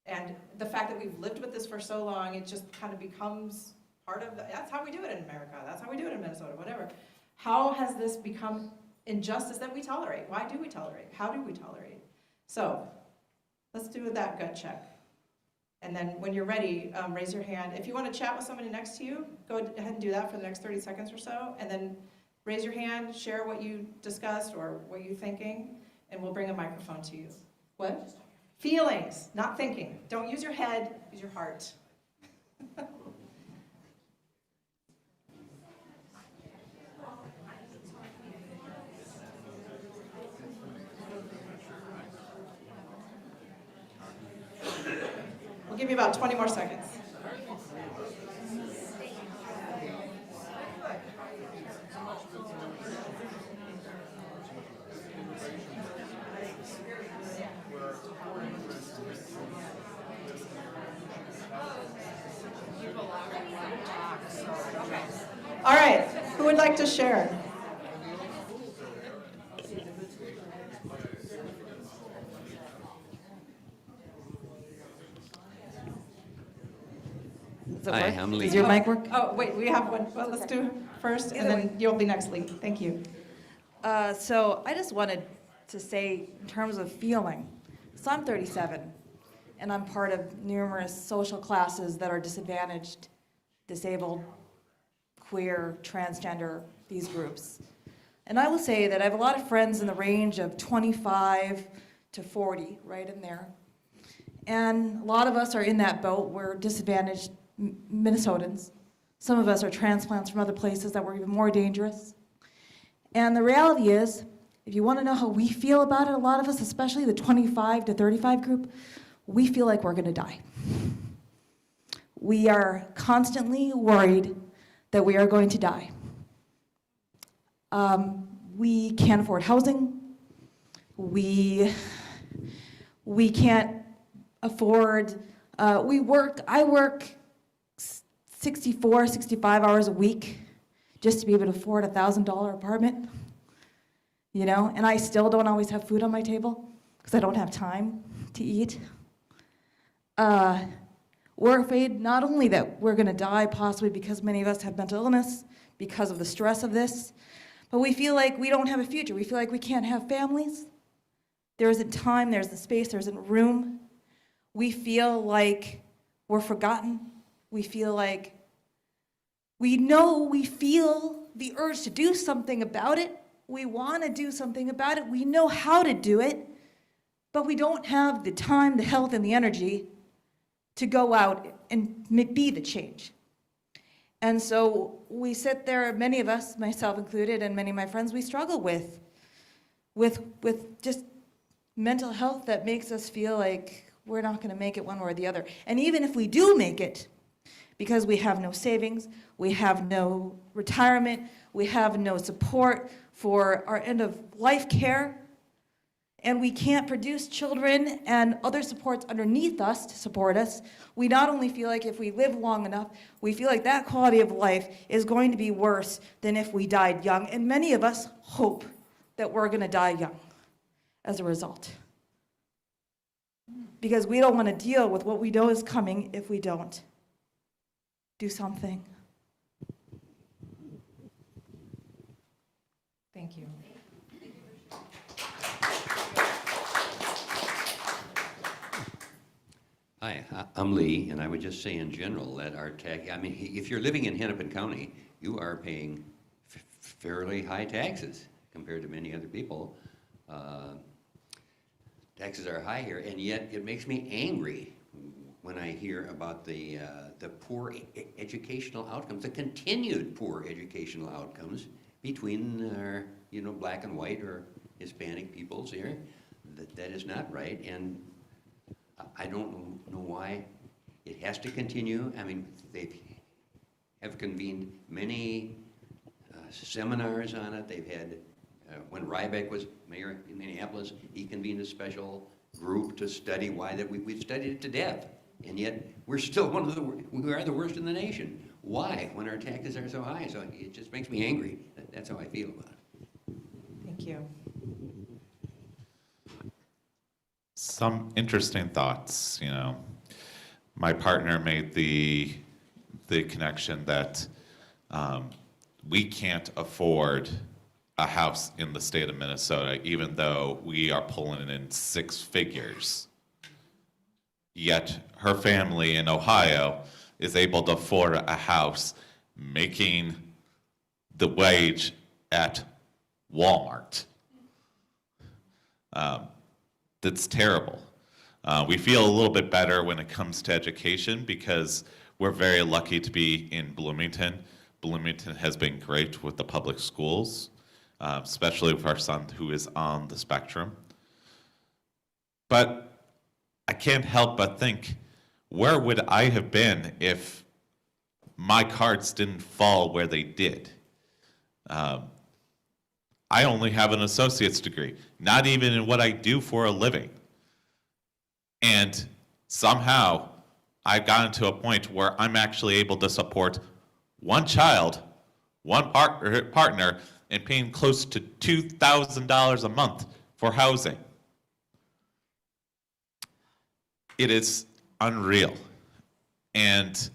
and the fact that we've lived with this for so long, it just kind of becomes part of, that's how we do it in America, that's how we do it in Minnesota, whatever. How has this become injustice that we tolerate? Why do we tolerate? How do we tolerate? So let's do that gut check. And then when you're ready, raise your hand. If you want to chat with somebody next to you, go ahead and do that for the next 30 seconds or so. And then raise your hand, share what you discussed or what you're thinking, and we'll bring a microphone to you. What? Feelings, not thinking. Don't use your head, use your heart. We'll give you about 20 more seconds. All right, who would like to share? Hi, I'm Lee. Does your mic work? Oh, wait, we have one. Well, let's do first, and then you'll be next, Lee. Thank you. So I just wanted to say, in terms of feeling, so I'm 37, and I'm part of numerous social classes that are disadvantaged, disabled, queer, transgender, these groups. And I will say that I have a lot of friends in the range of 25 to 40, right in there. And a lot of us are in that boat. We're disadvantaged Minnesotans. Some of us are transplants from other places that were even more dangerous. And the reality is, if you want to know how we feel about it, a lot of us, especially the 25 to 35 group, we feel like we're going to die. We are constantly worried that we are going to die. We can't afford housing. We can't afford, I work 64, 65 hours a week just to be able to afford a $1,000 apartment, you know, and I still don't always have food on my table because I don't have time to eat. We're afraid not only that we're gonna die possibly because many of us have mental illness, because of the stress of this, but we feel like we don't have a future. We feel like we can't have families. There isn't time, there isn't space, there isn't room. We feel like we're forgotten. We feel like we feel the urge to do something about it. We want to do something about it. We know how to do it, but we don't have the time, the health, and the energy to go out and be the change. And so we sit there, many of us, myself included, and many of my friends, we struggle with just mental health that makes us feel like we're not going to make it one way or the other. And even if we do make it, because we have no savings, we have no retirement, we have no support for our end-of-life care, and we can't produce children and other supports underneath us to support us, we not only feel like if we live long enough, we feel like that quality of life is going to be worse than if we died young. And many of us hope that we're going to die young as a result. Because we don't want to deal with what we know is coming if we don't do something. Thank you. Hi, I'm Lee, and I would just say in general that our tax, I mean, if you're living in Hennepin County, you are paying fairly high taxes compared to many other people. Taxes are high here, and yet it makes me angry when I hear about the poor educational outcomes, the continued poor educational outcomes between our, black and white or Hispanic peoples here. That is not right, and I don't know why it has to continue. I mean, they have convened many seminars on it. They've had, when Rybeck was mayor in Minneapolis, he convened a special group to study why that we've studied it to death. And yet, we're still we are the worst in the nation. Why, when our taxes are so high? So it just makes me angry. That's how I feel about it. Thank you. Some interesting thoughts, My partner made the connection that we can't afford a house in the state of Minnesota, even though we are pulling in 6 figures. Yet her family in Ohio is able to afford a house making the wage at Walmart. That's terrible. We feel a little bit better when it comes to education because we're very lucky to be in Bloomington. Bloomington has been great with the public schools, especially with our son who is on the spectrum. But I can't help but think, where would I have been if my cards didn't fall where they did? I only have an associate's degree, not even in what I do for a living. And somehow I've gotten to a point where I'm actually able to support one child, one partner, and paying close to $2,000 a month for housing. It is unreal. And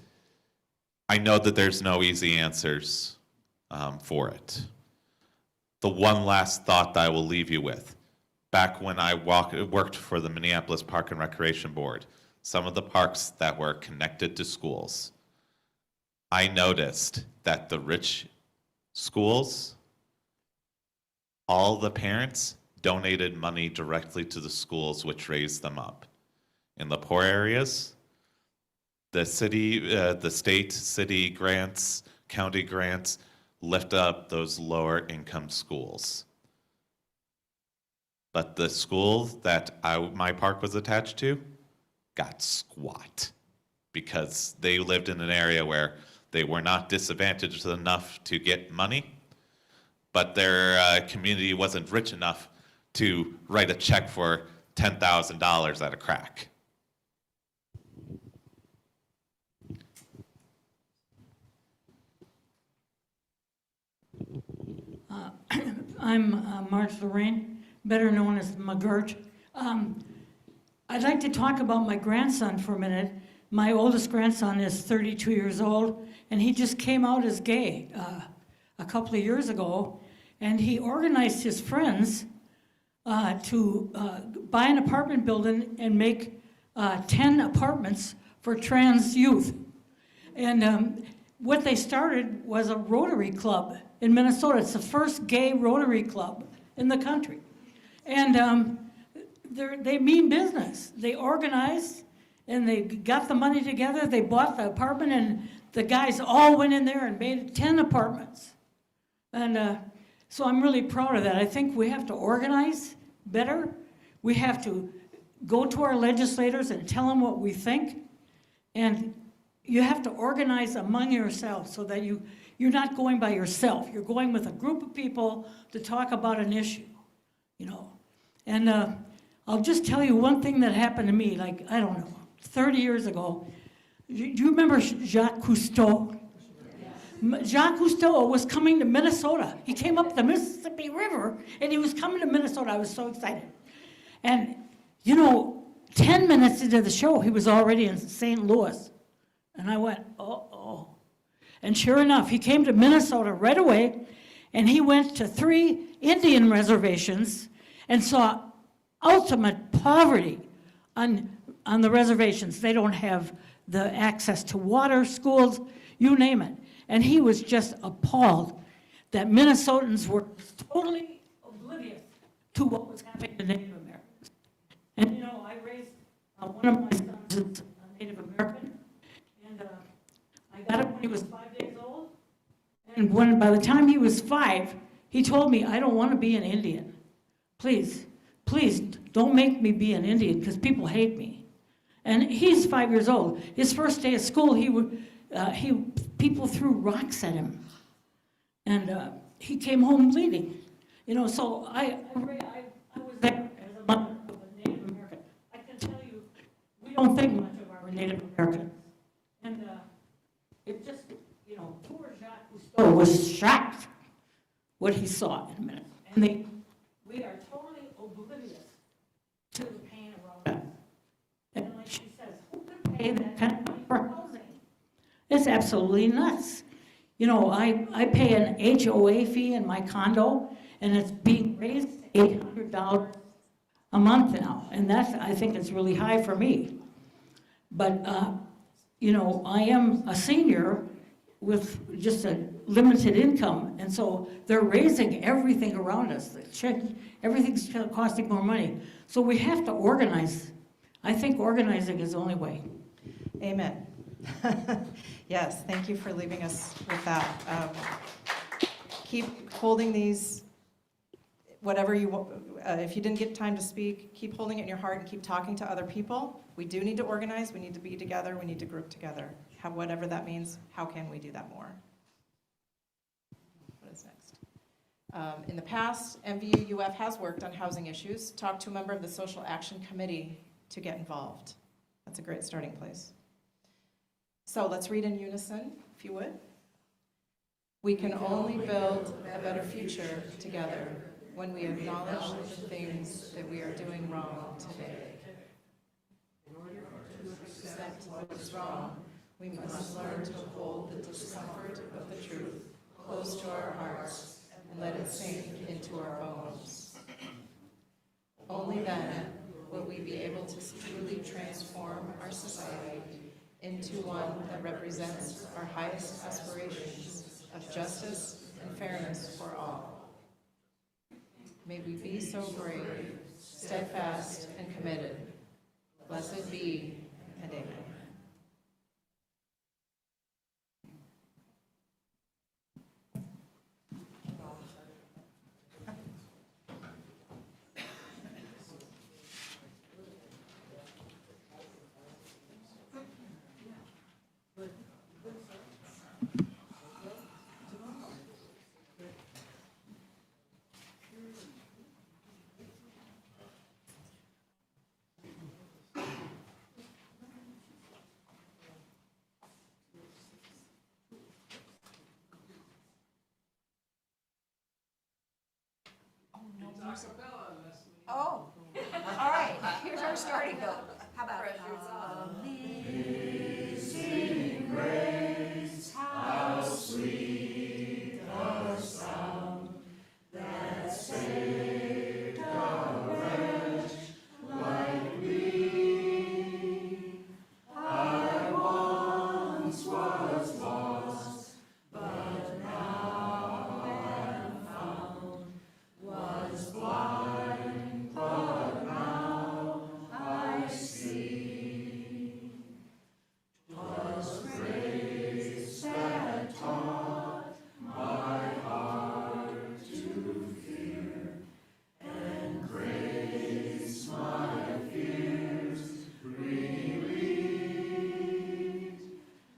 I know that there's no easy answers for it. The one last thought that I will leave you with. Back when I worked for the Minneapolis Park and Recreation Board, some of the parks that were connected to schools, I noticed that the rich schools, all the parents donated money directly to the schools which raised them up. In the poor areas, the state, city grants, county grants lift up those lower income schools. But the school that my park was attached to got squat. because they lived in an area where they were not disadvantaged enough to get money, but their community wasn't rich enough to write a check for $10,000 at a crack. I'm Marge Lorraine, better known as McGirt. I'd like to talk about my grandson for a minute. My oldest grandson is 32 years old, and he just came out as gay a couple of years ago, and he organized his friends to buy an apartment building and make 10 apartments for trans youth. And what they started was a Rotary Club in Minnesota. It's the first gay Rotary Club in the country. And they mean business. They organized and they got the money together. They bought the apartment, and the guys all went in there and made 10 apartments. And so I'm really proud of that. I think we have to organize better. We have to go to our legislators and tell them what we think. And you have to organize among yourselves so that you're not going by yourself. You're going with a group of people to talk about an issue, you know. And I'll just tell you one thing that happened to me, like, I don't know, 30 years ago. Do you remember Jacques Cousteau? Jacques Cousteau was coming to Minnesota. He came up the Mississippi River, and he was coming to Minnesota. I was so excited. And, you know, 10 minutes into the show, he was already in St. Louis. And I went, uh-oh. And sure enough, he came to Minnesota right away, and he went to 3 Indian reservations and saw ultimate poverty on the reservations. They don't have the access to water, schools, you name it. And he was just appalled that Minnesotans were totally oblivious to what was happening to Native Americans. And you know, I raised one of my sons is a Native American, and I got him when he was 5 days old. And by the time he was 5, he told me, I don't want to be an Indian. Please, please don't make me be an Indian because people hate me. And he's 5 years old. His first day of school, people threw rocks at him. And he came home bleeding. You know, so I was there as a mother of a Native American. I can tell you, we don't think much of our Native Americans. And it just, you know, poor Jacques Cousteau was shocked what he saw in a minute. And we are totally oblivious to the pain around us. And like she says, who could pay that kind of money for housing? It's absolutely nuts. You know, I pay an HOA fee in my condo, and it's being raised to $800 a month now. And that's, I think it's really high for me. But, you know, I am a senior with just a limited income, and so they're raising everything around us. Everything's costing more money. So we have to organize. I think organizing is the only way. Amen. Yes, thank you for leaving us with that. Keep holding these, whatever you, if you didn't get time to speak, keep holding it in your heart and keep talking to other people. We do need to organize, we need to be together, we need to group together. Whatever that means, how can we do that more? What is next? In the past, MVU-UF has worked on housing issues. Talk to a member of the Social Action Committee to get involved. That's a great starting place. So let's read in unison, if you would. We can only build a better future together when we acknowledge the things that we are doing wrong today. In order to accept what is wrong, we must learn to hold the discomfort of the truth close to our hearts and let it sink into our bones. Only then will we be able to truly transform our society into one that represents our highest aspirations of justice and fairness for all. May we be so brave, steadfast, and committed. Blessed be, and amen. Oh, all right, here's our starting vote. How about Amazing Grace, how sweet the sound that saved a wretch like me. I once was lost, but now am found, was blind, but now I see. 'Twas grace that taught my heart to fear, and grace my fears relieved.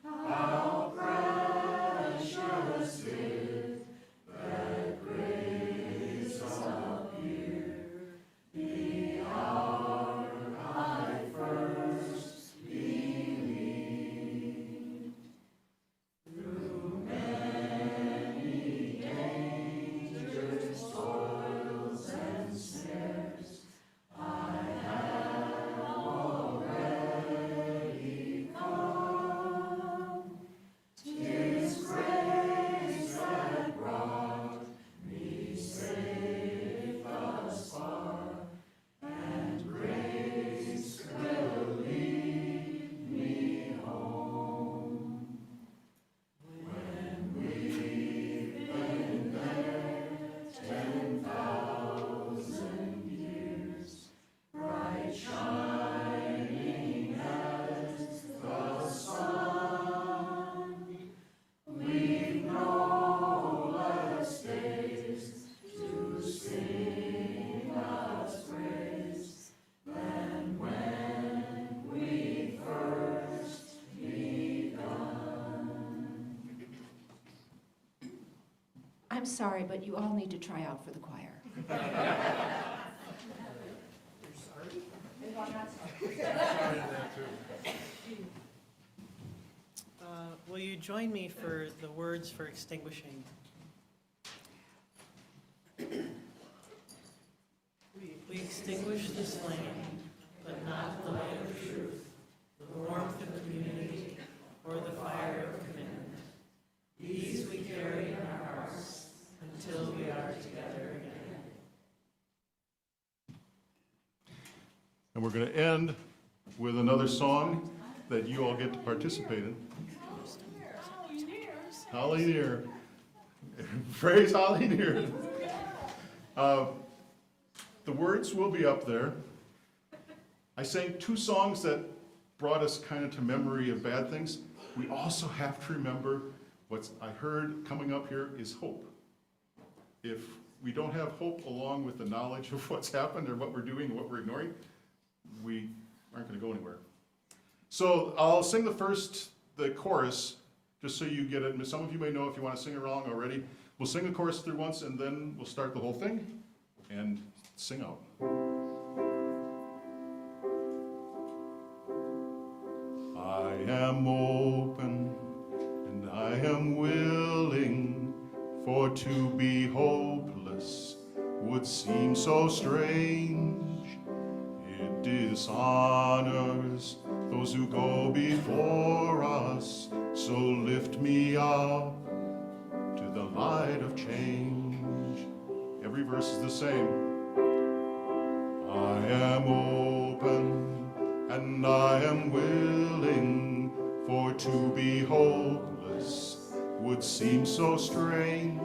How precious did that grace appear the hour I first believed. Through many dangers, toils, and snares, I have already come. 'Tis grace that brought me safe thus far, and grace will lead me home. When we've been there 10,000 years, bright shining as the sun, we've no less days to sing God's praise than when we first begun. I'm sorry, but you all need to try out for the choir. Will you join me for the words for extinguishing? We extinguish this flame, but not the light of truth, the warmth of community, or the fire of commitment. These we carry in our hearts until we are together again. And we're going to end with another song that you all get to participate in. Holly near. Praise Holly near. The words will be up there. I sang 2 songs that brought us kind of to memory of bad things. We also have to remember what I heard coming up here is hope. If we don't have hope along with the knowledge of what's happened or what we're doing and what we're ignoring, we aren't going to go anywhere. So I'll sing the chorus, just so you get it. Some of you may know if you want to sing along already. We'll sing the chorus through once, and then we'll start the whole thing and sing out. I am open and I am willing, for to be hopeless would seem so strange. It dishonors those who go before us, so lift me up to the light of change. Every verse is the same. I am open and I am willing, for to be hopeless would seem so strange.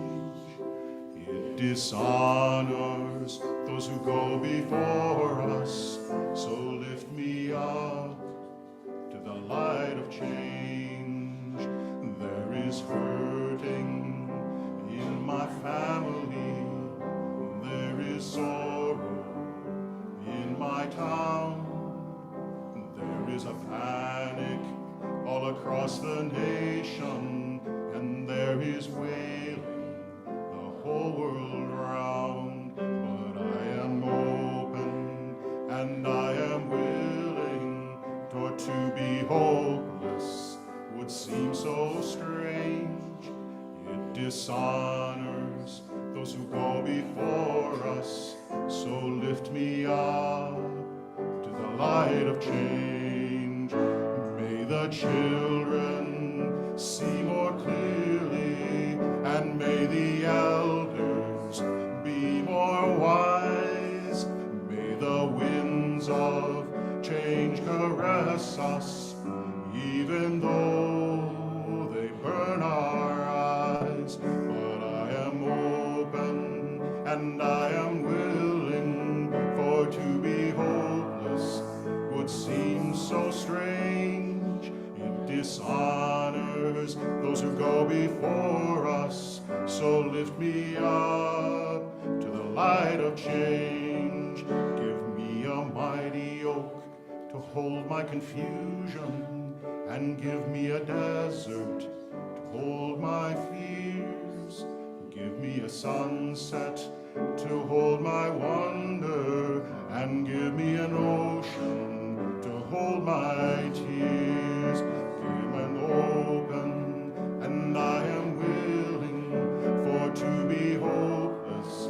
It dishonors those who go before us, so lift me up to the light of change. There is hurting in my family, there is sorrow in my town, there is a panic all across the nation, and there is wailing the whole world round. But I am open, and I am willing, for to be hopeless would seem so strange. It dishonors those who go before us, so lift me up to the light of change. May the children see more clearly, and may the elders be more wise. May the winds of change caress us, even though they burn our eyes. But I am open, and I am willing, for to be hopeless would seem so strange. It dishonors those who go before us, so lift me up to the light of change. Give me a mighty oak to hold my confusion, and give me a desert to hold my fears. Give me a sunset to hold my wonder, and give me an ocean to hold my tears. Give an open, and I am willing, for to be hopeless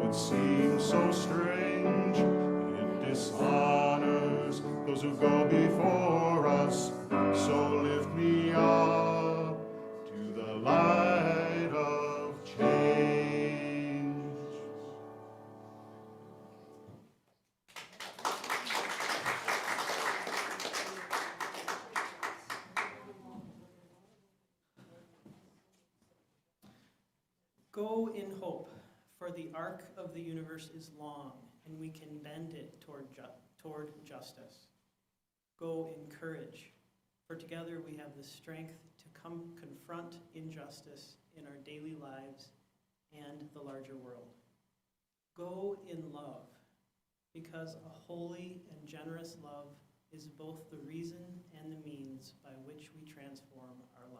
would seem so strange. It dishonors those who go before us, so lift me up to the light of change. Go in hope, for the arc of the universe is long, and we can bend it toward justice. Go in courage, for together we have the strength to confront injustice in our daily lives and the larger world. Go in love, because a holy and generous love is both the reason and the means by which we transform our lives.